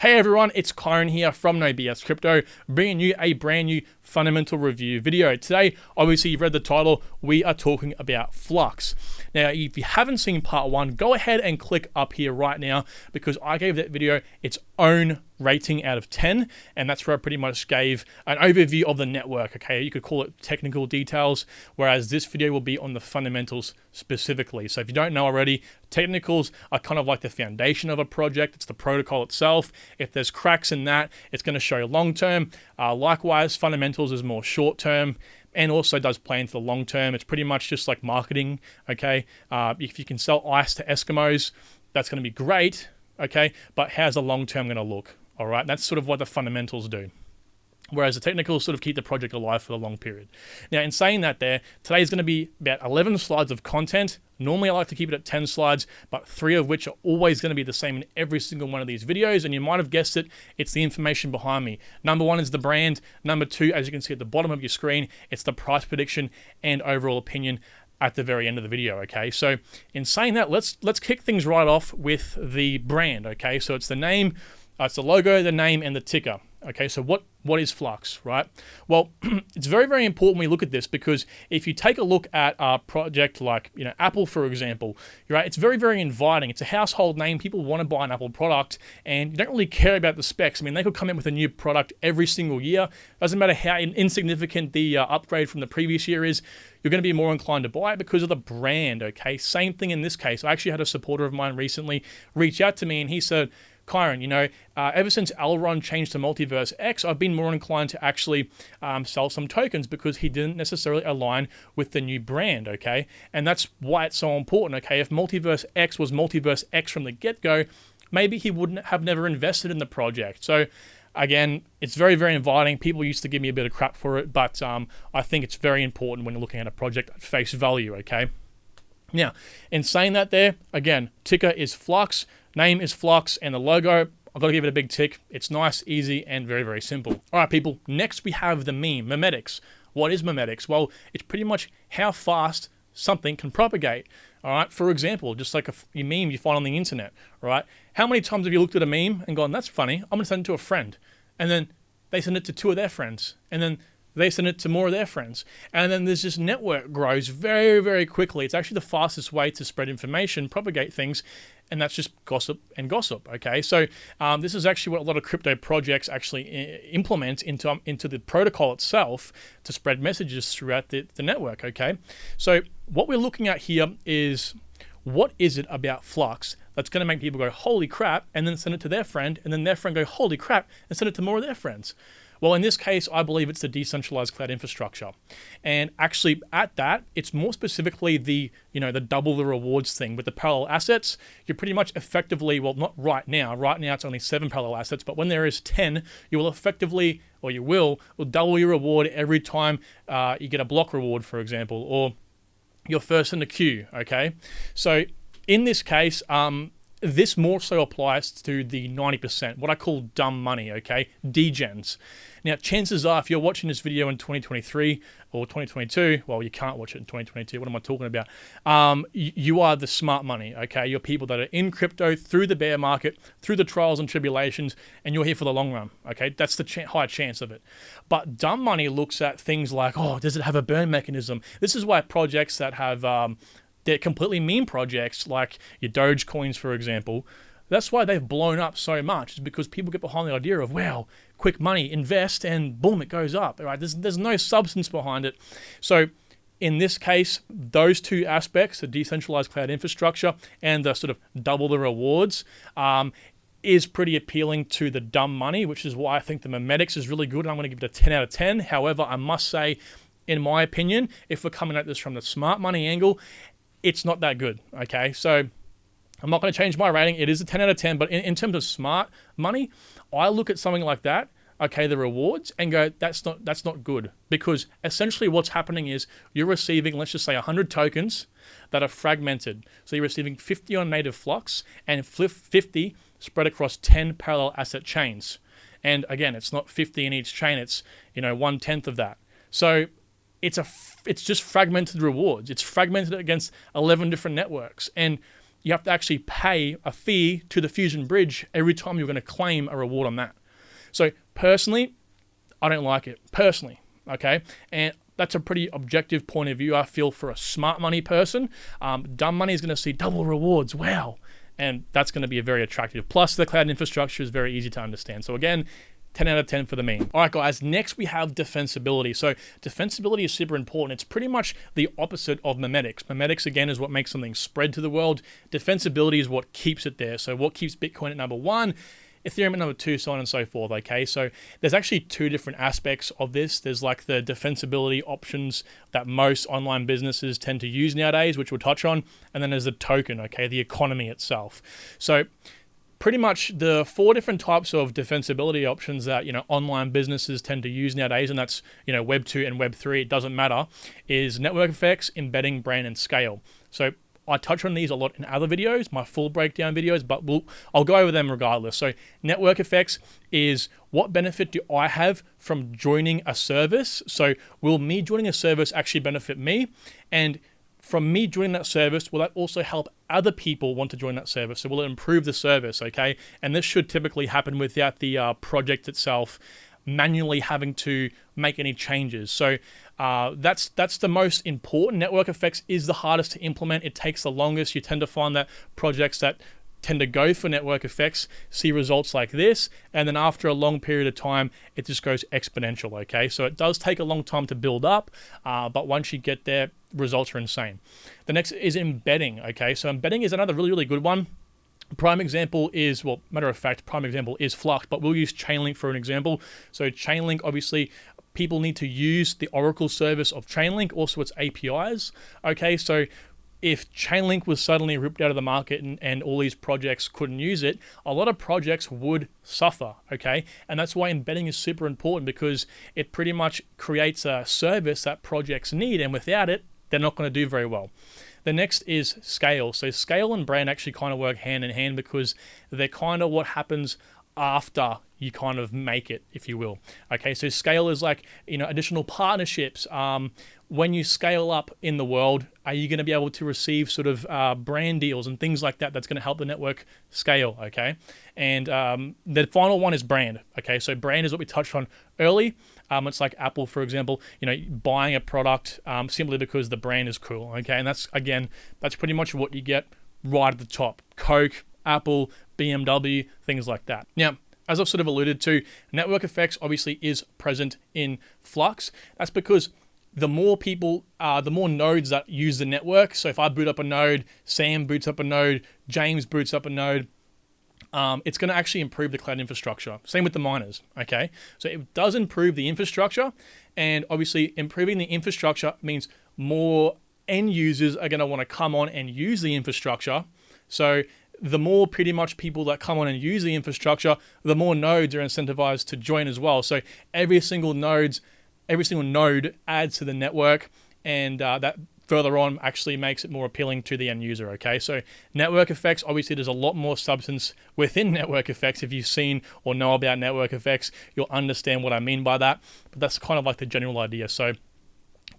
Hey everyone, it's Kyron here from No BS Crypto, bringing you a brand new fundamental review video. Today, obviously you've read the title, we are talking about Flux. Now, if you haven't seen part 1, go ahead and click up here right now because I gave that video its own rating out of 10, and that's where I pretty much gave an overview of the network, okay? You could call it technical details, whereas this video will be on the fundamentals specifically. So if you don't know already, technicals are kind of like the foundation of a project. It's the protocol itself. If there's cracks in that, it's going to show you long-term. Likewise, fundamentals is more short-term and also does play into the long-term. It's pretty much just like marketing, okay? If you can sell ice to Eskimos, that's going to be great, okay? But how's the long-term going to look, all right? That's sort of what the fundamentals do. Whereas the technicals sort of keep the project alive for a long period. Now, in saying that today is going to be about 11 slides of content. Normally, I like to keep it at 10 slides, but 3 of which are always going to be the same in every single one of these videos. And you might have guessed it, it's the information behind me. Number 1 is the brand. Number 2, as you can see at the bottom of your screen, it's the price prediction and overall opinion at the very end of the video, okay? So in saying that, let's kick things right off with the brand, okay? So it's the name, it's the logo, the name, and the ticker. Okay, so what is Flux, right? Well, it's very, very important we look at this because if you take a look at a project like, Apple, for example, right, it's very, very inviting. It's a household name. People want to buy an Apple product and you don't really care about the specs. I mean, they could come in with a new product every single year. Doesn't matter how insignificant the upgrade from the previous year is, you're going to be more inclined to buy it because of the brand, okay? Same thing in this case. I actually had a supporter of mine recently reach out to me and he said, Kyron, ever since Elron changed to Multiverse X, I've been more inclined to actually sell some tokens because he didn't necessarily align with the new brand, okay? And that's why it's so important, okay? If Multiverse X was Multiverse X from the get-go, maybe he wouldn't have never invested in the project. So, again, it's very, very inviting. People used to give me a bit of crap for it, but I think it's very important when you're looking at a project at face value, okay? Now, in saying that again, ticker is Flux, name is Flux, and the logo, I've got to give it a big tick. It's nice, easy, and very, very simple. All right, people, next we have the meme, Memetics. What is Memetics? Well, it's pretty much how fast something can propagate. All right, for example, just like a meme you find on the internet, all right? How many times have you looked at a meme and gone, that's funny, I'm going to send it to a friend. And then they send it to 2 of their friends. And then they send it to more of their friends. And then there's this network grows very, very quickly. It's actually the fastest way to spread information, propagate things, and that's just gossip and gossip, okay? So this is actually what a lot of crypto projects actually implement into the protocol itself to spread messages throughout the network, okay? So what we're looking at here is, what is it about Flux that's going to make people go, holy crap, and then send it to their friend, and then their friend go, holy crap, and send it to more of their friends? Well, in this case, I believe it's the decentralized cloud infrastructure. And actually at that, it's more specifically the double the rewards thing with the parallel assets. You're pretty much effectively, well, not right now. Right now it's only 7 parallel assets, but when there is 10, you will effectively, or you will double your reward every time you get a block reward, for example, or you're first in the queue, okay? So in this case, this more so applies to the 90%, what I call dumb money, okay? Degens. Now, chances are, if you're watching this video in 2023 or 2022, well, you can't watch it in 2022, what am I talking about? You are the smart money, okay? You're people that are in crypto through the bear market, through the trials and tribulations, and you're here for the long run, okay? That's the high chance of it. But dumb money looks at things like, oh, does it have a burn mechanism? This is why projects that have they're completely meme projects, like your Dogecoins, for example. That's why they've blown up so much, is because people get behind the idea of, wow, quick money, invest, and boom, it goes up. Right? There's no substance behind it. So in this case, those 2 aspects, the decentralized cloud infrastructure and the sort of double the rewards, is pretty appealing to the dumb money, which is why I think the Memetics is really good. I'm going to give it a 10 out of 10. However, I must say, in my opinion, if we're coming at this from the smart money angle, it's not that good, okay? So I'm not going to change my rating. It is a 10 out of 10, but in terms of smart money, I look at something like that, okay, the rewards, and go, that's not good. Because essentially what's happening is you're receiving, let's just say 100 tokens that are fragmented. So you're receiving 50 on native Flux and 50 spread across 10 parallel asset chains. And again, it's not 50 in each chain, it's 1/10 of that. So it's just fragmented rewards. It's fragmented against 11 different networks. And you have to actually pay a fee to the Fusion Bridge every time you're going to claim a reward on that. So personally, I don't like it. Personally, okay? And that's a pretty objective point of view, I feel, for a smart money person. Dumb money is going to see double rewards. Wow. And that's going to be a very attractive. Plus, the cloud infrastructure is very easy to understand. So again, 10 out of 10 for the meme. All right, guys, next we have defensibility. So defensibility is super important. It's pretty much the opposite of memetics. Memetics, again, is what makes something spread to the world. Defensibility is what keeps it there. So what keeps Bitcoin at number 1, Ethereum at number 2, so on and so forth, okay? So there's actually 2 different aspects of this. There's like the defensibility options that most online businesses tend to use nowadays, which we'll touch on, and then there's the token, okay, the economy itself. So pretty much the 4 different types of defensibility options that, online businesses tend to use nowadays, and that's, Web 2 and Web 3, it doesn't matter, is network effects, embedding, brand, and scale. So I touch on these a lot in other videos, my full breakdown videos, but I'll go over them regardless. So network effects is what benefit do I have from joining a service? So will me joining a service actually benefit me? And from me joining that service, will that also help other people want to join that service? So will it improve the service, okay? And this should typically happen without the project itself manually having to make any changes. So that's the most important. Network effects is the hardest to implement. It takes the longest. You tend to find that projects that tend to go for network effects see results like this, and then after a long period of time, it just goes exponential, okay? So it does take a long time to build up, but once you get there, results are insane. The next is embedding, okay? So embedding is another really, really good one. Prime example is, matter of fact, prime example is Flux, but we'll use Chainlink for an example. So Chainlink, obviously, people need to use the Oracle service of Chainlink, also its APIs, okay? So if Chainlink was suddenly ripped out of the market and all these projects couldn't use it, a lot of projects would suffer, okay? And that's why embedding is super important, because it pretty much creates a service that projects need, and without it, they're not going to do very well. The next is scale. So scale and brand actually kind of work hand in hand, because they're kind of what happens after you kind of make it, if you will. Okay, so scale is like, additional partnerships. When you scale up in the world, are you going to be able to receive sort of brand deals and things like that? That's going to help the network scale, okay? And the final one is brand, okay? So brand is what we touched on early. It's like Apple, for example, buying a product simply because the brand is cool, okay? And that's pretty much what you get right at the top. Coke, Apple, BMW, things like that. Now, as I've sort of alluded to, network effects obviously is present in Flux. That's because the more people, the more nodes that use the network. So if I boot up a node, Sam boots up a node, James boots up a node, it's going to actually improve the cloud infrastructure. Same with the miners, okay? So it does improve the infrastructure, and obviously improving the infrastructure means more end users are going to want to come on and use the infrastructure. So the more pretty much people that come on and use the infrastructure, the more nodes are incentivized to join as well. So every single node adds to the network, and that further on actually makes it more appealing to the end user, okay? So network effects, obviously there's a lot more substance within network effects. If you've seen or know about network effects, you'll understand what I mean by that. But that's kind of like the general idea. So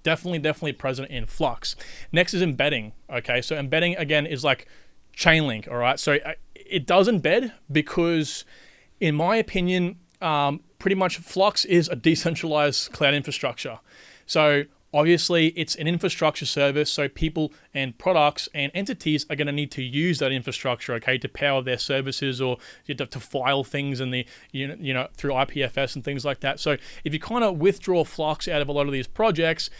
definitely present in Flux. Next is embedding, okay? So embedding, again, is like Chainlink, all right? So it does embed because, in my opinion, pretty much Flux is a decentralized cloud infrastructure. So obviously, it's an infrastructure service, so people and products and entities are going to need to use that infrastructure, okay, to power their services or to file things in the, through IPFS and things like that. So if you kind of withdraw Flux out of a lot of these projects,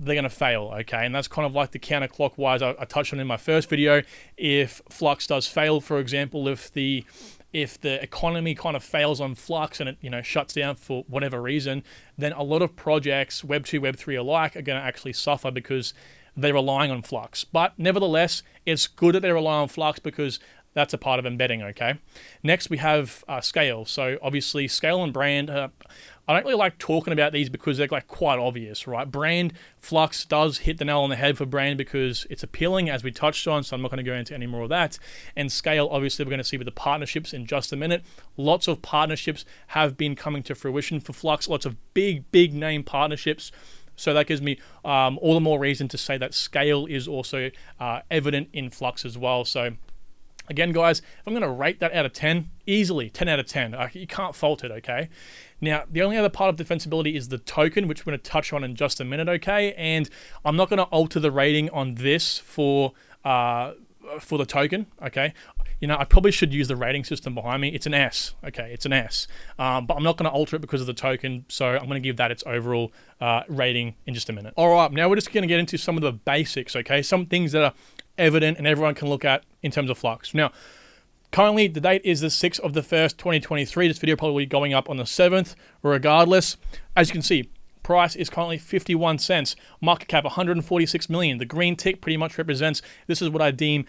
they're going to fail, okay? And that's kind of like the counterclockwise I touched on in my first video. If Flux does fail, for example, if the economy kind of fails on Flux and it shuts down for whatever reason, then a lot of projects, Web 2, Web 3 alike, are going to actually suffer because they're relying on Flux. But nevertheless, it's good that they rely on Flux because that's a part of embedding, okay? Next, we have scale. So obviously, scale and brand. I don't really like talking about these because they're like quite obvious, right? Brand, Flux does hit the nail on the head for brand because it's appealing, as we touched on, so I'm not going to go into any more of that. And scale, obviously, we're going to see with the partnerships in just a minute. Lots of partnerships have been coming to fruition for Flux. Lots of big name partnerships. So that gives me all the more reason to say that scale is also evident in Flux as well. So again, guys, if I'm going to rate that out of 10, easily 10 out of 10. You can't fault it, okay? Now, the only other part of defensibility is the token, which we're going to touch on in just a minute, okay? And I'm not going to alter the rating on this for the token, okay? I probably should use the rating system behind me. It's an S, okay? It's an S. But I'm not going to alter it because of the token, so I'm going to give that its overall rating in just a minute. All right, now we're just going to get into some of the basics, okay? Some things that are evident and everyone can look at in terms of Flux. Now, currently, the date is the 6th of the 1st, 2023. This video probably going up on the 7th. Regardless, as you can see, price is currently 51 cents. Market cap 146 million. The green tick pretty much represents, this is what I deem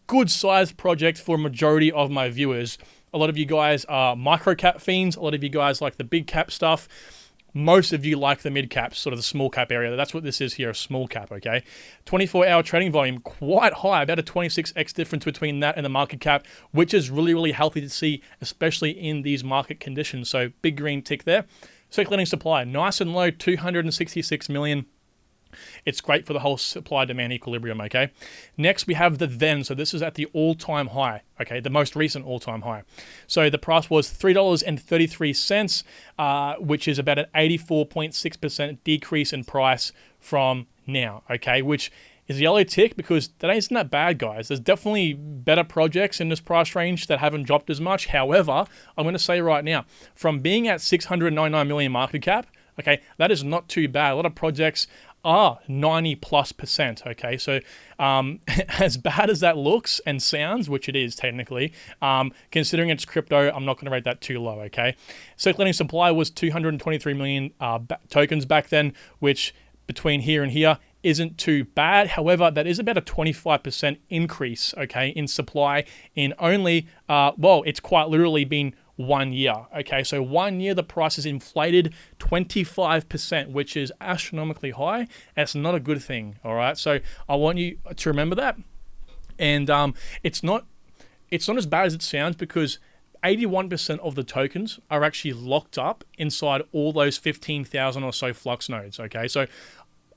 good sized project for a majority of my viewers. A lot of you guys are micro cap fiends. A lot of you guys like the big cap stuff. Most of you like the mid caps, sort of the small cap area. That's what this is here, a small cap, okay? 24-hour trading volume, quite high, about a 26x difference between that and the market cap, which is really, really healthy to see, especially in these market conditions. So big green tick there. Circulating supply, nice and low, 266 million. It's great for the whole supply-demand equilibrium, okay? Next, we have the then. So this is at the all-time high, okay? The most recent all-time high. So the price was $3.33, which is about an 84.6% decrease in price from now, okay? Which is a yellow tick because that isn't that bad, guys. There's definitely better projects in this price range that haven't dropped as much. However, I'm going to say right now, from being at 699 million market cap, okay, that is not too bad. A lot of projects are 90+%, okay? So as bad as that looks and sounds, which it is technically, considering it's crypto, I'm not going to rate that too low, okay? Circulating supply was 223 million tokens back then, which between here and here isn't too bad. However, that is about a 25% increase, okay, in supply in only, well, it's quite literally been 1 year, okay? So 1 year, the price is inflated 25%, which is astronomically high. That's not a good thing, all right? So I want you to remember that. And it's not as bad as it sounds because 81% of the tokens are actually locked up inside all those 15,000 or so Flux nodes, okay? So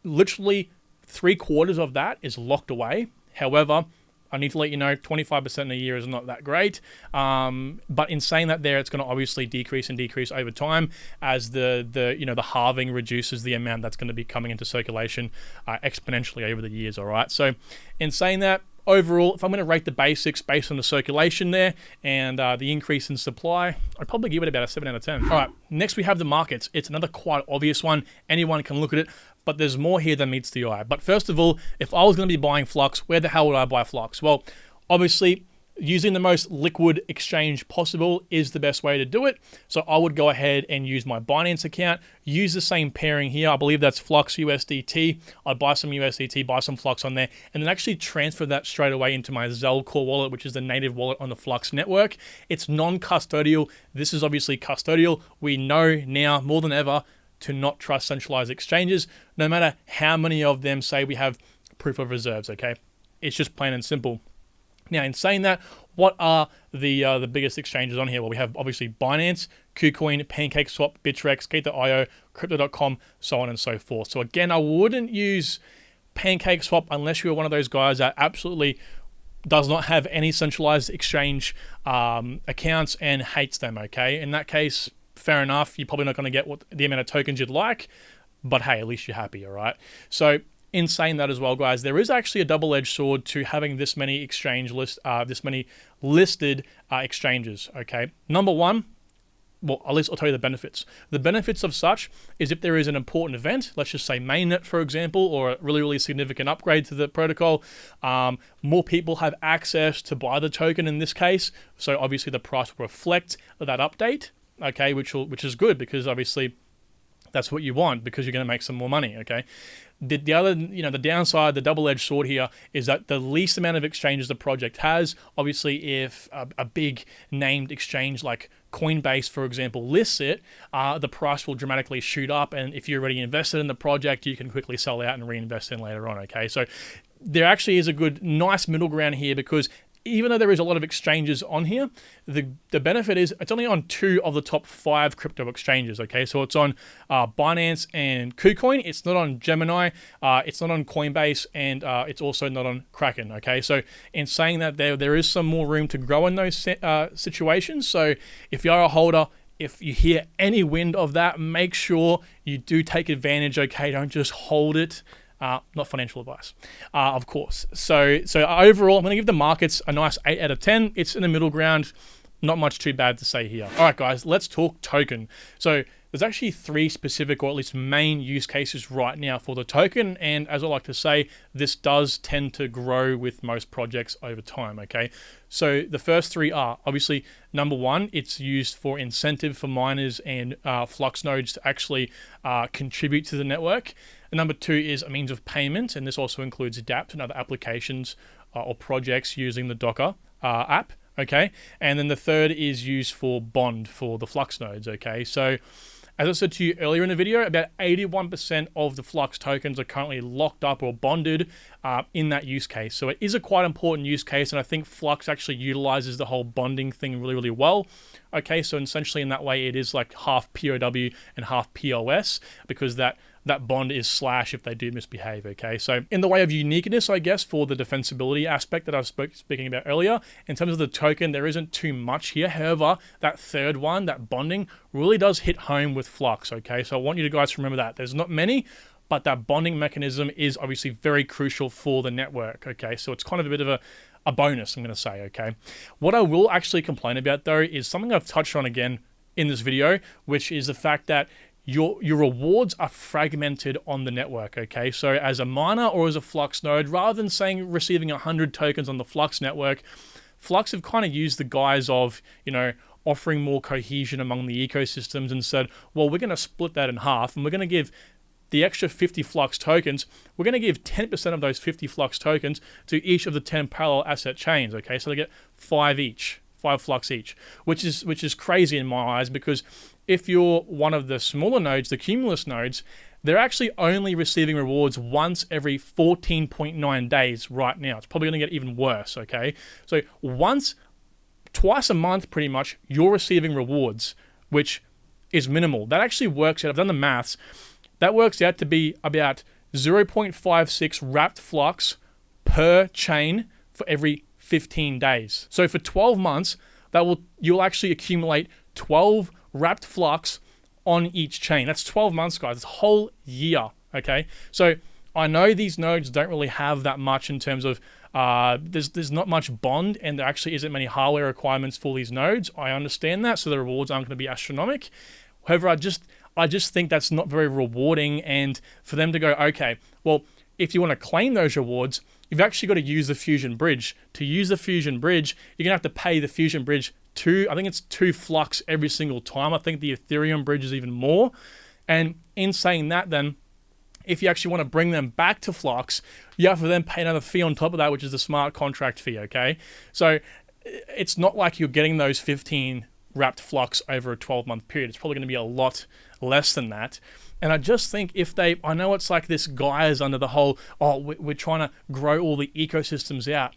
literally 3/4 of that is locked away. However, I need to let you know 25% in a year is not that great. But in saying that there, it's going to obviously decrease and decrease over time as the halving reduces the amount that's going to be coming into circulation exponentially over the years, all right? So in saying that, overall, if I'm going to rate the basics based on the circulation there and the increase in supply, I'd probably give it about a 7 out of 10. All right, next we have the markets. It's another quite obvious one. Anyone can look at it, but there's more here than meets the eye. But first of all, if I was going to be buying Flux, where the hell would I buy Flux? Well, obviously, using the most liquid exchange possible is the best way to do it. So I would go ahead and use my Binance account, use the same pairing here. I believe that's Flux USDT. I'd buy some USDT, buy some Flux on there, and then actually transfer that straight away into my Zelle core wallet, which is the native wallet on the Flux network. It's non-custodial. This is obviously custodial. We know now more than ever to not trust centralized exchanges, no matter how many of them say we have proof of reserves, okay? It's just plain and simple. Now, in saying that, what are the biggest exchanges on here? Well, we have obviously Binance, KuCoin, PancakeSwap, Bittrex, Gate.io, Crypto.com, so on and so forth. So again, I wouldn't use PancakeSwap unless you're one of those guys that absolutely does not have any centralized exchange accounts and hates them, okay? In that case, fair enough. You're probably not going to get the amount of tokens you'd like, but hey, at least you're happy, all right? So in saying that as well, guys, there is actually a double-edged sword to having this many listed exchanges, okay? Number one, well, at least I'll tell you the benefits. The benefits of such is if there is an important event, let's just say mainnet, for example, or a really, really significant upgrade to the protocol, more people have access to buy the token in this case. So obviously the price will reflect that update, okay, which is good because obviously that's what you want because you're going to make some more money, okay? The other, the downside, the double-edged sword here is that the least amount of exchanges the project has, obviously if a big named exchange like Coinbase, for example, lists it, the price will dramatically shoot up. And if you're already invested in the project, you can quickly sell out and reinvest in later on, okay? So there actually is a nice middle ground here because even though there is a lot of exchanges on here, the benefit is it's only on 2 of the top 5 crypto exchanges, okay? So it's on Binance and KuCoin. It's not on Gemini. It's not on Coinbase, and it's also not on Kraken, okay? So in saying that, there is some more room to grow in those situations. So if you are a holder, if you hear any wind of that, make sure you do take advantage, okay? Don't just hold it. Not financial advice, of course. So overall, I'm going to give the markets a nice 8 out of 10. It's in the middle ground. Not much too bad to say here. All right, guys, let's talk token. So there's actually 3 specific, or at least main use cases right now for the token. And as I like to say, this does tend to grow with most projects over time, okay? So the first 3 are, obviously, number 1, it's used for incentive for miners and Flux nodes to actually contribute to the network. And number 2 is a means of payment, and this also includes dApps and other applications or projects using the Docker app. Okay, and then the third is used for bond for the Flux nodes. Okay, so as I said to you earlier in the video, about 81% of the Flux tokens are currently locked up or bonded in that use case. So it is a quite important use case, and I think Flux actually utilizes the whole bonding thing really, really well. Okay, so essentially in that way, it is like half POW and half POS, because that bond is slash if they do misbehave, okay? So in the way of uniqueness, I guess, for the defensibility aspect that I was speaking about earlier, in terms of the token, there isn't too much here. However, that third one, that bonding, really does hit home with Flux, okay? So I want you guys to remember that. There's not many, but that bonding mechanism is obviously very crucial for the network, okay? So it's kind of a bit of a bonus, I'm going to say, okay? What I will actually complain about, though, is something I've touched on again in this video, which is the fact that your rewards are fragmented on the network, okay? So as a miner or as a Flux node, rather than saying receiving 100 tokens on the Flux network, Flux have kind of used the guise of, offering more cohesion among the ecosystems and said, well, we're going to split that in half, and we're going to give the extra 50 Flux tokens, we're going to give 10% of those 50 Flux tokens to each of the 10 parallel asset chains, okay? So they get 5 Flux each, which is crazy in my eyes, because if you're one of the smaller nodes, the Cumulus nodes, they're actually only receiving rewards once every 14.9 days right now. It's probably going to get even worse, okay? So twice a month, pretty much, you're receiving rewards, which is minimal. That actually works out, I've done the maths, that works out to be about 0.56 wrapped Flux per chain for every 15 days. So for 12 months, you'll actually accumulate 12 wrapped Flux on each chain. That's 12 months, guys. It's a whole year, okay? So I know these nodes don't really have that much in terms of there's not much bond, and there actually isn't many hardware requirements for these nodes. I understand that, so the rewards aren't going to be astronomical. However, I just think that's not very rewarding, and for them to go, okay, well, if you want to claim those rewards, you've actually got to use the Fusion Bridge. To use the Fusion Bridge, you're going to have to pay the Fusion Bridge I think it's 2 Flux every single time. I think the Ethereum bridge is even more. And in saying that, then, if you actually want to bring them back to Flux, you have to then pay another fee on top of that, which is the smart contract fee, okay? So it's not like you're getting those 15 wrapped Flux over a 12-month period. It's probably going to be a lot less than that. And I just think I know it's like this guise under the whole, we're trying to grow all the ecosystems out.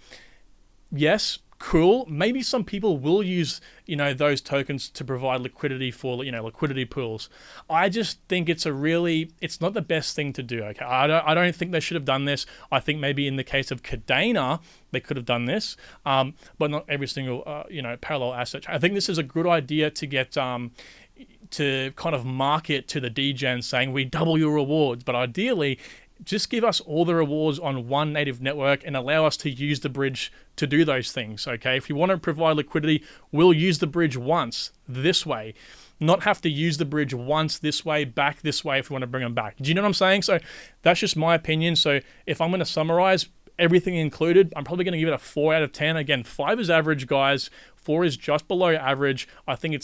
Yes, cool. Maybe some people will use, those tokens to provide liquidity for, liquidity pools. I just think it's not the best thing to do. Okay, I don't think they should have done this. I think maybe in the case of Cadena, they could have done this, but not every single, parallel asset. I think this is a good idea to get, to kind of market to the degen saying we double your rewards, but ideally, just give us all the rewards on one native network and allow us to use the bridge to do those things, okay? If you want to provide liquidity, we'll use the bridge once this way, not have to use the bridge once this way, back this way if we want to bring them back. Do you know what I'm saying? So that's just my opinion. So if I'm going to summarize everything included, I'm probably going to give it a 4 out of 10. Again, 5 is average, guys. 4 is just below average. I think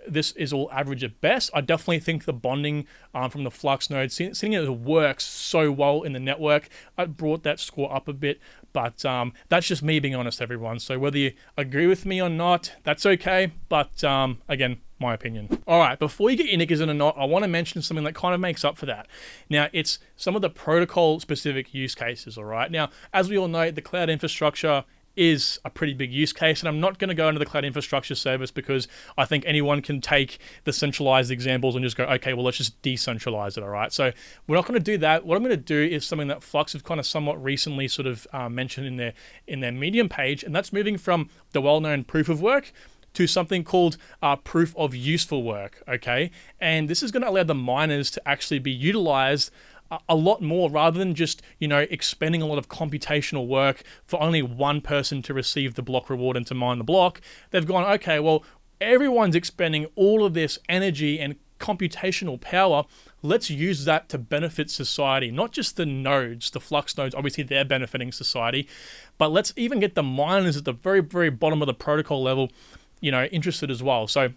this is all average at best. I definitely think the bonding from the Flux node, seeing it works so well in the network, I brought that score up a bit, but that's just me being honest, everyone. So whether you agree with me or not, that's okay, but again, my opinion. All right, before you get your knickers in or not, I want to mention something that kind of makes up for that. Now, it's some of the protocol-specific use cases, all right? Now, as we all know, the cloud infrastructure is a pretty big use case, and I'm not going to go into the cloud infrastructure service because I think anyone can take the centralized examples and just go, okay, well, let's just decentralize it, all right? So we're not going to do that. What I'm going to do is something that Flux have kind of somewhat recently sort of mentioned in their Medium page, and that's moving from the well-known proof of work to something called proof of useful work, okay? And this is going to allow the miners to actually be utilized a lot more rather than just, expending a lot of computational work for only one person to receive the block reward and to mine the block. They've gone, okay, well, everyone's expending all of this energy and computational power. Let's use that to benefit society, not just the nodes, the Flux nodes, obviously they're benefiting society, but let's even get the miners at the very, very bottom of the protocol level, interested as well. So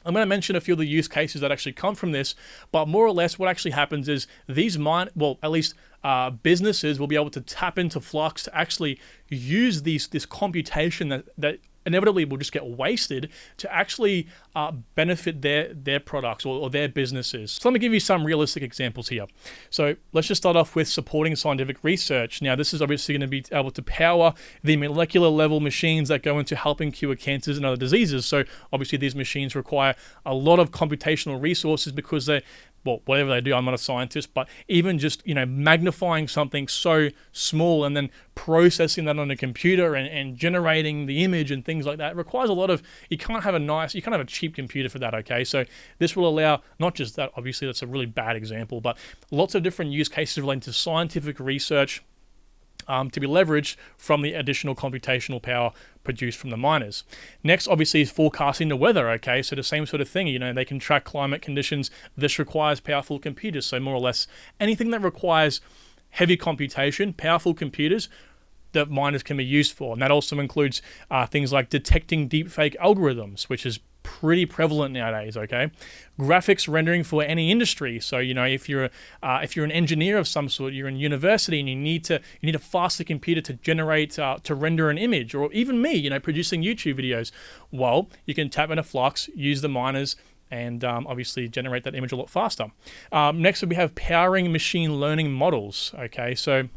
I'm going to mention a few of the use cases that actually come from this, but more or less what actually happens is these businesses will be able to tap into Flux to actually use this computation that inevitably will just get wasted to actually benefit their products or their businesses. So let me give you some realistic examples here. So let's just start off with supporting scientific research. Now, this is obviously going to be able to power the molecular level machines that go into helping cure cancers and other diseases. So obviously these machines require a lot of computational resources because whatever they do, I'm not a scientist, but even just, magnifying something so small and then processing that on a computer and generating the image and things like that requires a lot of, you can't have a cheap computer for that, okay? So this will allow, not just that, obviously that's a really bad example, but lots of different use cases relating to scientific research to be leveraged from the additional computational power produced from the miners. Next, obviously, is forecasting the weather, okay? So the same sort of thing, they can track climate conditions. This requires powerful computers. So more or less anything that requires heavy computation, powerful computers, that miners can be used for. And that also includes things like detecting deepfake algorithms, which is pretty prevalent nowadays, okay? Graphics rendering for any industry. So, if you're an engineer of some sort, you're in university and you need a faster computer to generate, to render an image, or even me, producing YouTube videos. Well, you can tap into Flux, use the miners, and obviously generate that image a lot faster. Next, we have powering machine learning models, okay? So,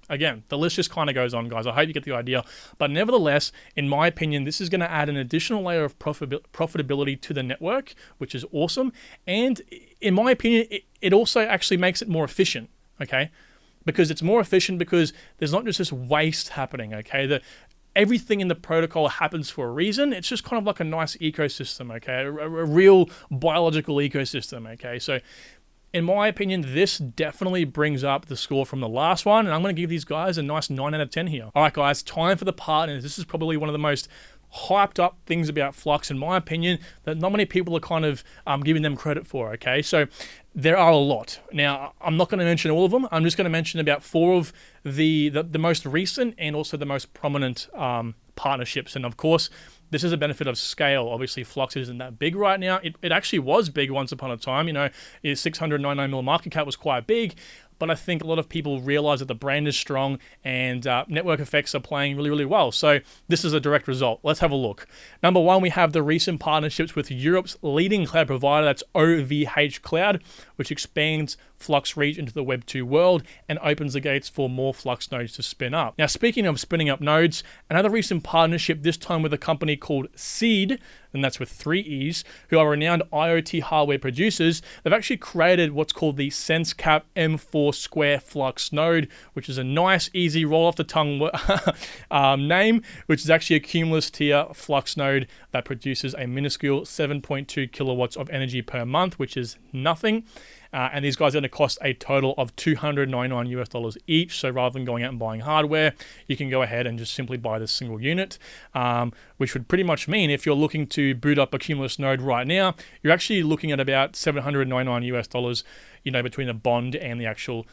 again, the list just kind of goes on, guys. I hope you get the idea. But nevertheless, in my opinion, this is going to add an additional layer of profitability to the network, which is awesome. And in my opinion, it also actually makes it more efficient, okay? Because it's more efficient because there's not just this waste happening, okay? Everything in the protocol happens for a reason. It's just kind of like a nice ecosystem, okay? A real biological ecosystem, okay? So in my opinion, this definitely brings up the score from the last one, and I'm going to give these guys a nice 9 out of 10 here. All right, guys, time for the partners. This is probably one of the most hyped up things about Flux, in my opinion, that not many people are kind of giving them credit for, okay? So there are a lot. Now, I'm not going to mention all of them. I'm just going to mention about 4 of the most recent and also the most prominent partnerships. And of course, this is a benefit of scale. Obviously, Flux isn't that big right now. It actually was big once upon a time. Its 699 mil market cap was quite big, but I think a lot of people realize that the brand is strong and network effects are playing really, really well. So this is a direct result. Let's have a look. Number 1, we have the recent partnerships with Europe's leading cloud provider, that's OVH Cloud, which expands Flux reach into the Web 2 world and opens the gates for more Flux nodes to spin up. Now, speaking of spinning up nodes, another recent partnership, this time with a company called Seed, and that's with 3 E's, who are renowned IoT hardware producers. They've actually created what's called the SenseCap M4 Square Flux node, which is a nice, easy, roll off the tongue name, which is actually a cumulus tier Flux node that produces a minuscule 7.2 kilowatts of energy per month, which is nothing. And these guys are going to cost a total of $299 each. So rather than going out and buying hardware, you can go ahead and just simply buy this single unit, which would pretty much mean if you're looking to boot up a Cumulus node right now, you're actually looking at about $799, between the bond and the actual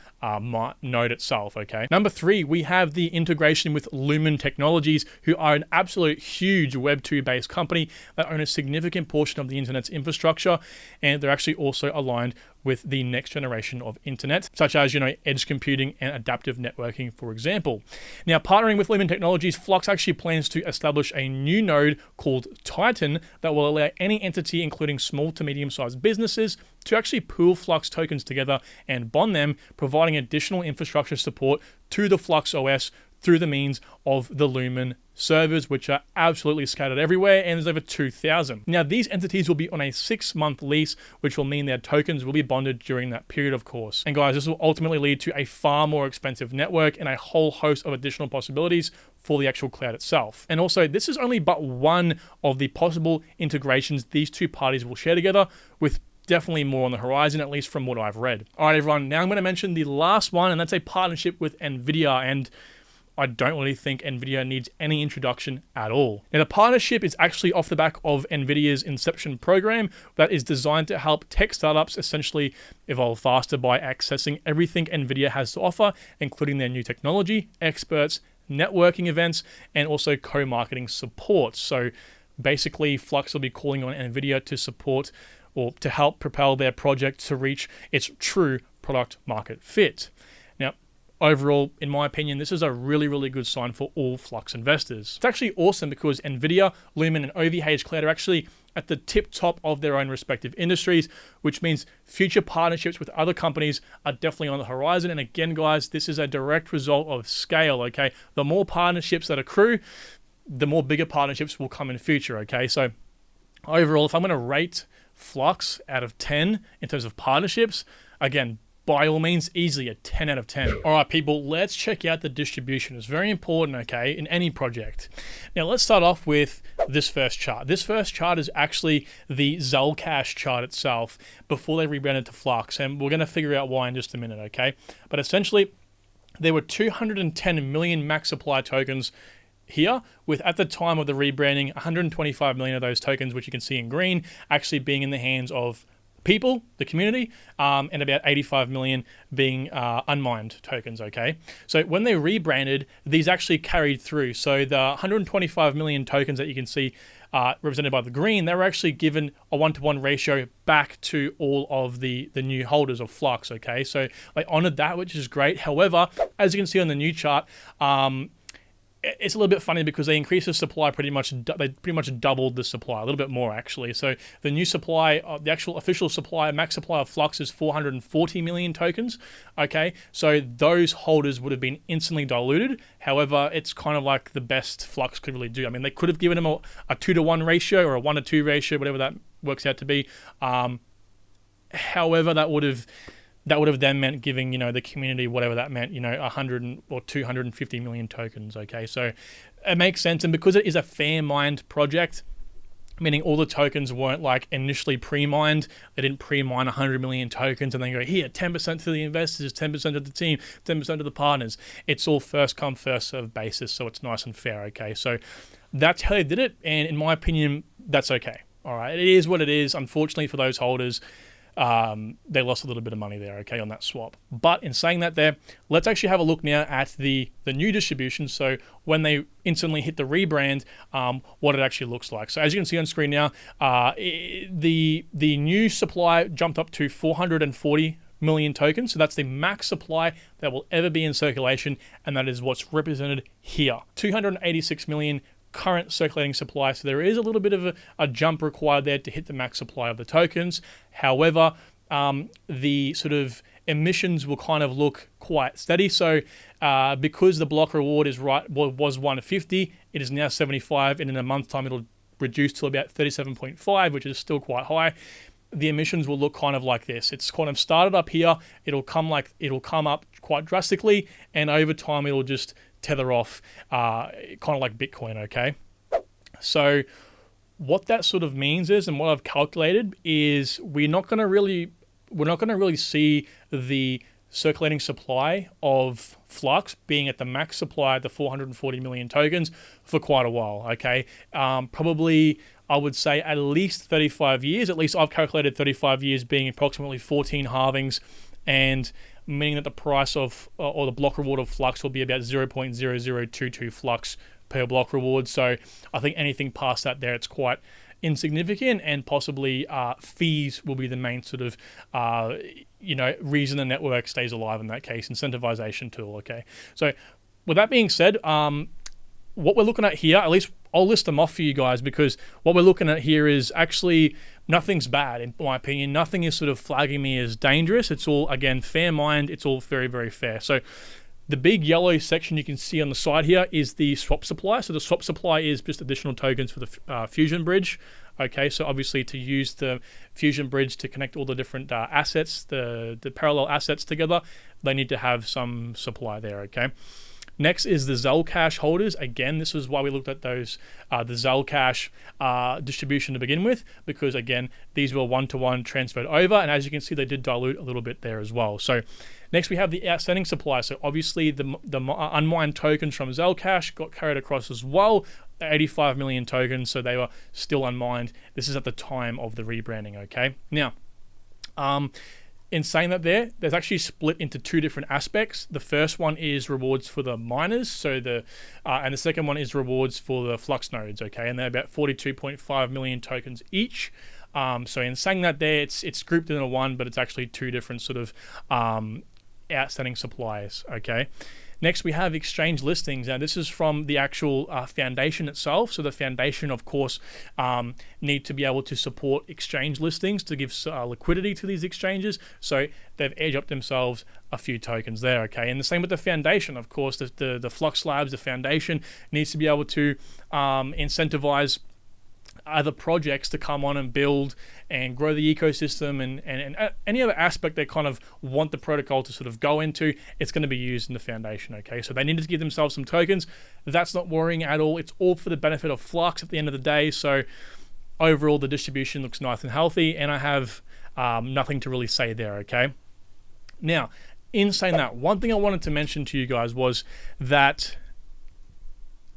node itself, okay? Number 3, we have the integration with Lumen Technologies, who are an absolute huge Web 2 based company that own a significant portion of the internet's infrastructure, and they're actually also aligned with the next generation of internet, such as, edge computing and adaptive networking, for example. Now, partnering with Lumen Technologies, Flux actually plans to establish a new node called Titan that will allow any entity, including small to medium-sized businesses, to actually pool Flux tokens together and bond them, providing additional infrastructure support to the Flux OS through the means of the Lumen servers, which are absolutely scattered everywhere, and there's over 2,000. Now, these entities will be on a 6-month lease, which will mean their tokens will be bonded during that period, of course. And guys, this will ultimately lead to a far more expensive network and a whole host of additional possibilities for the actual cloud itself. And also, this is only but one of the possible integrations these two parties will share together, with definitely more on the horizon, at least from what I've read. All right, everyone, now I'm going to mention the last one, and that's a partnership with NVIDIA, and I don't really think NVIDIA needs any introduction at all. Now, the partnership is actually off the back of NVIDIA's Inception program that is designed to help tech startups essentially evolve faster by accessing everything NVIDIA has to offer, including their new technology, experts, networking events, and also co-marketing support. So basically, Flux will be calling on NVIDIA to support or to help propel their project to reach its true product market fit. Now, overall, in my opinion, this is a really, really good sign for all Flux investors. It's actually awesome because NVIDIA, Lumen, and OVH Cloud are actually at the tip top of their own respective industries, which means future partnerships with other companies are definitely on the horizon. And again, guys, this is a direct result of scale, okay? The more partnerships that accrue, the more bigger partnerships will come in the future, okay? So overall, if I'm going to rate Flux out of 10 in terms of partnerships, again, by all means, easily a 10 out of 10. All right, people, let's check out the distribution. It's very important, okay, in any project. Now, let's start off with this first chart. This first chart is actually the Zellcash chart itself before they rebranded to Flux, and we're going to figure out why in just a minute, okay? But essentially, there were 210 million max supply tokens here, with at the time of the rebranding, 125 million of those tokens, which you can see in green, actually being in the hands of people, the community, and about 85 million being unmined tokens, okay? So when they rebranded, these actually carried through. So the 125 million tokens that you can see represented by the green, they were actually given a 1-to-1 ratio back to all of the new holders of Flux, okay? So they honored that, which is great. However, as you can see on the new chart, it's a little bit funny because they increased the supply they pretty much doubled the supply, a little bit more actually. So the new supply, the actual official supply, max supply of Flux is 440 million tokens, okay? So those holders would have been instantly diluted. However, it's kind of like the best Flux could really do. I mean, they could have given them a 2-to-1 ratio or a 1-to-2 ratio, whatever that works out to be. However, that would have then meant giving, the community whatever that meant, 100 or 250 million tokens, okay? So it makes sense. And because it is a fair mined project, meaning all the tokens weren't like initially pre-mined, they didn't pre-mine 100 million tokens and then go, here, 10% to the investors, 10% to the team, 10% to the partners. It's all first come, first served basis, so it's nice and fair, okay? So that's how they did it, and in my opinion, that's okay, all right? It is what it is. Unfortunately for those holders, they lost a little bit of money there, okay, on that swap. But in saying that there, let's actually have a look now at the new distribution. So when they instantly hit the rebrand, what it actually looks like. So as you can see on screen now, the new supply jumped up to 440 million tokens. So that's the max supply that will ever be in circulation, and that is what's represented here. 286 million current circulating supply, so there is a little bit of a jump required there to hit the max supply of the tokens. However, the sort of emissions will kind of look quite steady. So because the block reward was 150, it is now 75, and in a month's time it'll reduce to about 37.5, which is still quite high. The emissions will look kind of like this. It's kind of started up here. It'll come up quite drastically, and over time it'll just tether off, kind of like Bitcoin, okay? So what that sort of means is, and what I've calculated is, we're not going to really see the circulating supply of Flux being at the max supply, the 440 million tokens, for quite a while, okay? Probably, I would say at least 35 years. At least I've calculated 35 years being approximately 14 halvings, and meaning that the price of, or the block reward of Flux will be about 0.0022 Flux per block reward. So I think anything past that there, it's quite insignificant, and possibly fees will be the main sort of, reason the network stays alive in that case, incentivization tool, okay? So with that being said, what we're looking at here, at least I'll list them off for you guys, because what we're looking at here is actually nothing's bad, in my opinion. Nothing is sort of flagging me as dangerous. It's all, again, fair mind. It's all very, very fair. So The big yellow section you can see on the side here is the swap supply. So the swap supply is just additional tokens for the Fusion bridge. Okay, so obviously to use the Fusion bridge to connect all the different assets, the parallel assets together, they need to have some supply there, okay? Next is the Zcash holders. Again, this is why we looked at those, the Zcash distribution to begin with, because again, these were one-to-one transferred over, and as you can see, they did dilute a little bit there as well. So next we have the outstanding supply. So obviously the unmined tokens from Zcash got carried across as well, 85 million tokens, so they were still unmined. This is at the time of the rebranding, okay? Now, in saying that there's actually split into two different aspects. The first one is rewards for the miners, so and the second one is rewards for the Flux nodes, okay? And they're about 42.5 million tokens each. So in saying that it's grouped into one, but it's actually two different sort of outstanding suppliers, okay? Next, we have exchange listings. Now, this is from the actual foundation itself. So the foundation, of course, need to be able to support exchange listings to give liquidity to these exchanges. So they've airdropped themselves a few tokens there, okay? And the same with the foundation, of course. The Flux Labs, the foundation, needs to be able to incentivize other projects to come on and build and grow the ecosystem and any other aspect they kind of want the protocol to sort of go into, it's going to be used in the foundation, okay? So they needed to give themselves some tokens. That's not worrying at all. It's all for the benefit of Flux at the end of the day. So overall, the distribution looks nice and healthy, and I have nothing to really say there, okay? Now, in saying that, one thing I wanted to mention to you guys was that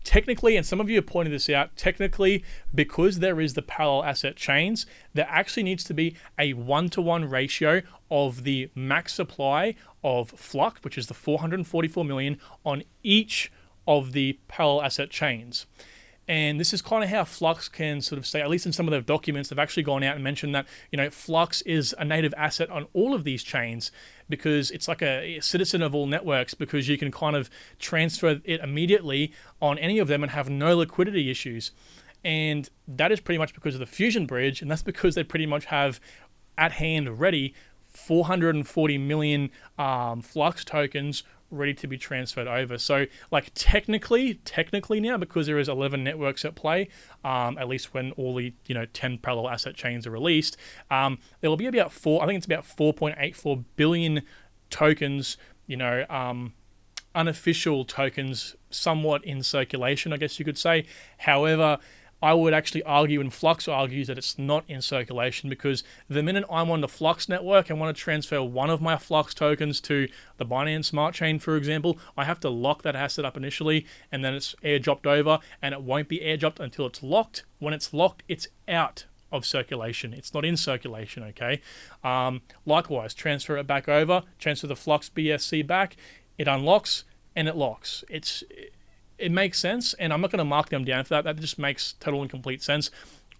technically, and some of you have pointed this out, technically, because there is the parallel asset chains, there actually needs to be a one-to-one ratio of the max supply of Flux, which is the 444 million, on each of the parallel asset chains. And this is kind of how Flux can sort of say, at least in some of their documents, they've actually gone out and mentioned that, you know, Flux is a native asset on all of these chains because it's like a citizen of all networks, because you can kind of transfer it immediately on any of them and have no liquidity issues. And that is pretty much because of the Fusion bridge, and that's because they pretty much have at hand ready 440 million Flux tokens ready to be transferred over. So like technically now, because there is 11 networks at play, at least when all the 10 parallel asset chains are released, there will be about I think it's about 4.84 billion tokens, unofficial tokens, somewhat in circulation, I guess you could say. However, I would actually argue, and Flux argues, that it's not in circulation, because the minute I'm on the Flux network and want to transfer one of my Flux tokens to the Binance Smart Chain, for example, I have to lock that asset up initially, and then it's airdropped over, and it won't be airdropped until it's locked. When it's locked, it's out of circulation. It's not in circulation, okay? Likewise, transfer it back over, transfer the Flux BSC back, it unlocks, and it locks. It makes sense, and I'm not going to mark them down for that. That just makes total and complete sense.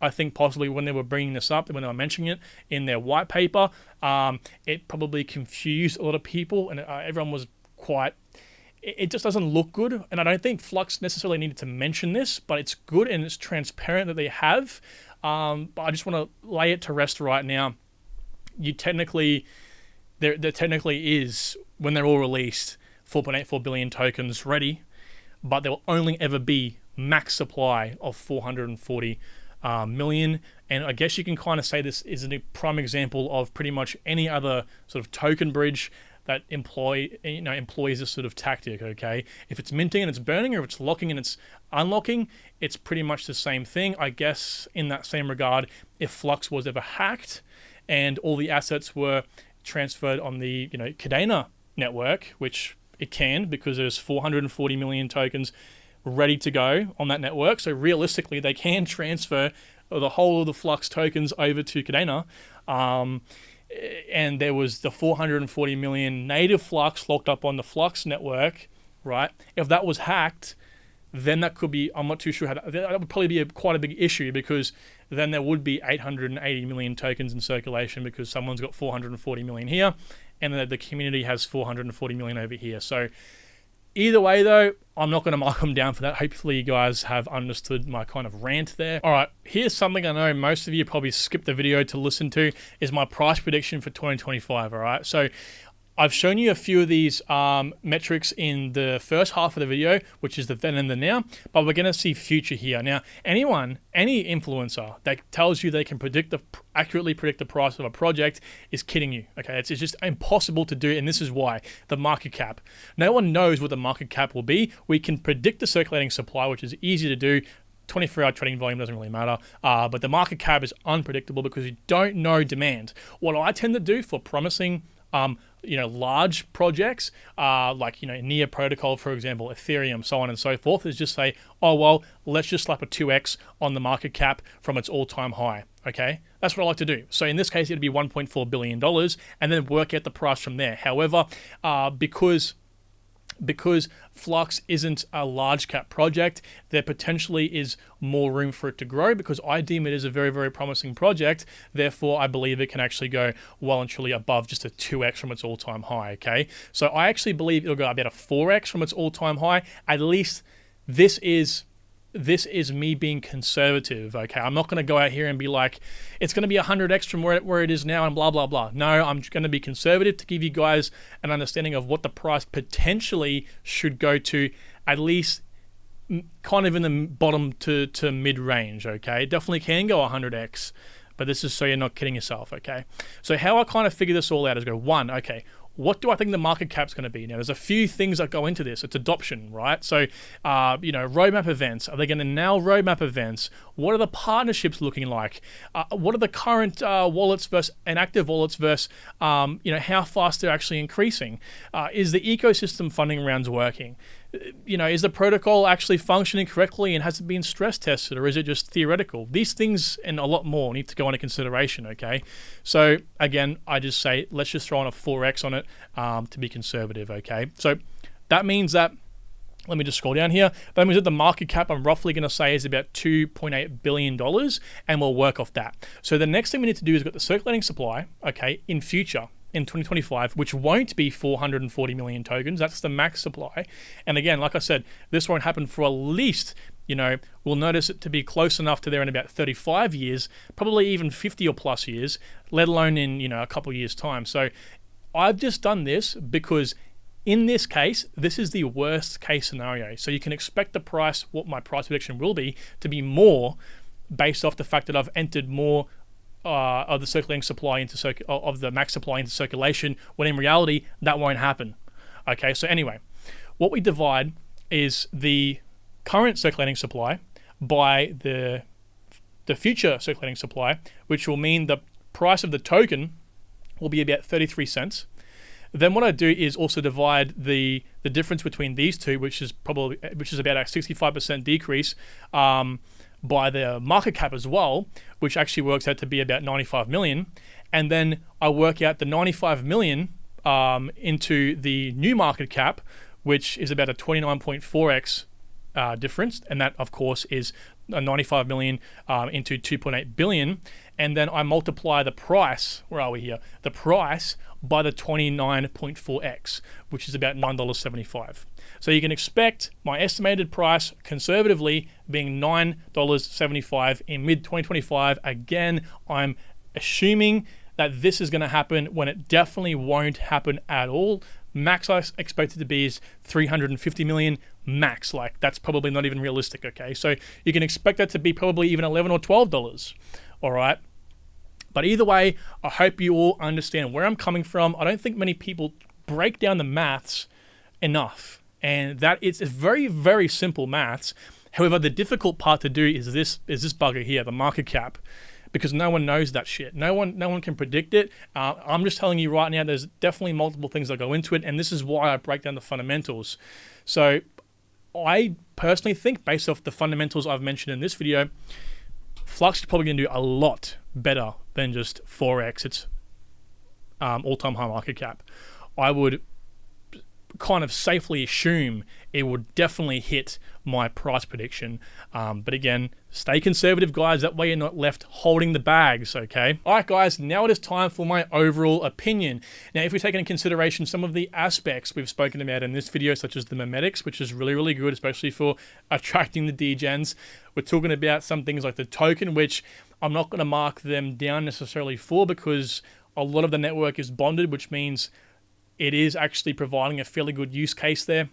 I think possibly when they were bringing this up, when they were mentioning it in their white paper, it probably confused a lot of people, and everyone was it just doesn't look good. And I don't think Flux necessarily needed to mention this, but it's good and it's transparent that they have. But I just want to lay it to rest right now. There technically is, when they're all released, 4.84 billion tokens ready, but there will only ever be max supply of 440 million. And I guess you can kind of say this is a prime example of pretty much any other sort of token bridge that employs this sort of tactic, okay? If it's minting and it's burning, or if it's locking and it's unlocking, it's pretty much the same thing. I guess in that same regard, if Flux was ever hacked and all the assets were transferred on the Cadena network, which it can, because there's 440 million tokens ready to go on that network. So realistically, they can transfer the whole of the Flux tokens over to Cadena. And there was the 440 million native Flux locked up on the Flux network, right? If that was hacked, then that could be, I'm not too sure that would probably be quite a big issue, because then there would be 880 million tokens in circulation, because someone's got 440 million here, and the community has 440 million over here. So either way, though, I'm not going to mark them down for that. Hopefully you guys have understood my kind of rant there. All right, here's something I know most of you probably skipped the video to listen to, is my price prediction for 2025, all right? So I've shown you a few of these metrics in the first half of the video, which is the then and the now, but we're going to see future here. Now, any influencer that tells you they can accurately predict the price of a project is kidding you, okay? It's just impossible to do, and this is why. The market cap. No one knows what the market cap will be. We can predict the circulating supply, which is easy to do. 24-hour trading volume doesn't really matter, but the market cap is unpredictable because you don't know demand. What I tend to do for promising large projects, like, Near Protocol, for example, Ethereum, so on and so forth, is just say, oh, well, let's just slap a 2x on the market cap from its all-time high, okay? That's what I like to do. So in this case, it'd be $1.4 billion, and then work out the price from there. However, because Flux isn't a large cap project, there potentially is more room for it to grow because I deem it as a very, very promising project. Therefore, I believe it can actually go well and truly above just a 2x from its all-time high, okay? So I actually believe it'll go about a 4x from its all-time high. At least this is me being conservative, okay? I'm not going to go out here and be like, it's going to be 100x from where it is now and blah, blah, blah. No, I'm going to be conservative to give you guys an understanding of what the price potentially should go to, at least kind of in the bottom to mid-range, okay? It definitely can go 100x, but this is so you're not kidding yourself, okay? So how I kind of figure this all out is go, one, okay, what do I think the market cap's going to be? Now, there's a few things that go into this. It's adoption, right? So, roadmap events. Are they going to nail roadmap events? What are the partnerships looking like? What are the current wallets versus inactive wallets versus, how fast they're actually increasing? Is the ecosystem funding rounds working? Is the protocol actually functioning correctly and has it been stress tested, or is it just theoretical? These things and a lot more need to go into consideration, okay? So again, I just say, let's just throw on a 4x on it to be conservative, okay? So that means that, let me just scroll down here. That means that the market cap, I'm roughly going to say, is about $2.8 billion, and we'll work off that. So the next thing we need to do is get the circulating supply, okay, in future. In 2025, which won't be 440 million tokens. That's the max supply. And again, like I said, this won't happen for at least, we'll notice it to be close enough to there in about 35 years, probably even 50 or plus years, let alone in, a couple of years' time. So I've just done this because in this case, this is the worst case scenario. So you can expect the price, what my price prediction will be, to be more based off the fact that I've entered more of the circulating supply of the max supply into circulation, when in reality that won't happen. Okay, so anyway, what we divide is the current circulating supply by the future circulating supply, which will mean the price of the token will be about 33 cents. Then what I do is also divide the difference between these two, which is about a 65% decrease, by the market cap as well, which actually works out to be about 95 million. And then I work out the 95 million into the new market cap, which is about a 29.4x difference. And that, of course, is a 95 million into 2.8 billion. And then I multiply the price, where are we here? The price by the 29.4x, which is about $9.75. So you can expect my estimated price conservatively being $9.75 in mid-2025. Again, I'm assuming that this is going to happen when it definitely won't happen at all. Max I expect it to be is 350 million max. Like, that's probably not even realistic, okay? So you can expect that to be probably even $11 or $12, all right? But either way, I hope you all understand where I'm coming from. I don't think many people break down the maths enough. And that it's very, very simple maths. However, the difficult part to do is this bugger here, the market cap, because no one knows that shit. No one can predict it. I'm just telling you right now, there's definitely multiple things that go into it, and this is why I break down the fundamentals. So I personally think, based off the fundamentals I've mentioned in this video, Flux is probably going to do a lot better than just 4x its all-time high market cap. I would kind of safely assume it would definitely hit my price prediction. But again, stay conservative, guys. That way you're not left holding the bags, okay? All right, guys, now it is time for my overall opinion. Now, if we take into consideration some of the aspects we've spoken about in this video, such as the Memetics, which is really, really good, especially for attracting the degens. We're talking about some things like the token, which I'm not going to mark them down necessarily for, because a lot of the network is bonded, which means it is actually providing a fairly good use case there.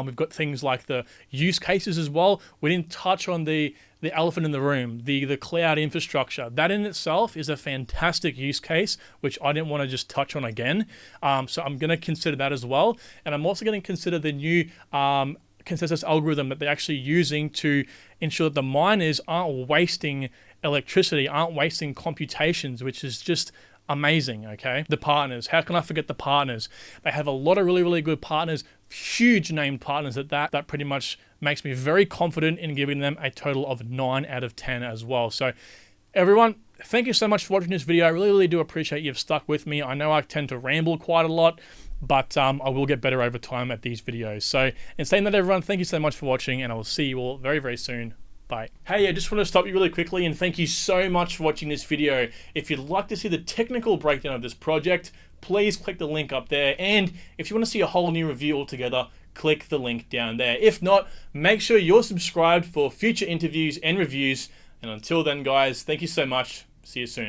We've got things like the use cases as well. We didn't touch on the elephant in the room, the cloud infrastructure. That in itself is a fantastic use case, which I didn't want to just touch on again. So I'm going to consider that as well. And I'm also going to consider the new consensus algorithm that they're actually using to ensure that the miners aren't wasting electricity, aren't wasting computations, which is just amazing, okay? The partners, how can I forget the partners? They have a lot of really, really good partners, huge named partners at that. That pretty much makes me very confident in giving them a total of 9 out of 10 as well. So everyone, thank you so much for watching this video. I really, really do appreciate you've stuck with me. I know I tend to ramble quite a lot, but I will get better over time at these videos. So in saying that, everyone, thank you so much for watching, and I will see you all very, very soon. Bye. Hey, I just want to stop you really quickly and thank you so much for watching this video. If you'd like to see the technical breakdown of this project, please click the link up there. And if you want to see a whole new review altogether, click the link down there. If not, make sure you're subscribed for future interviews and reviews. And until then, guys, thank you so much. See you soon.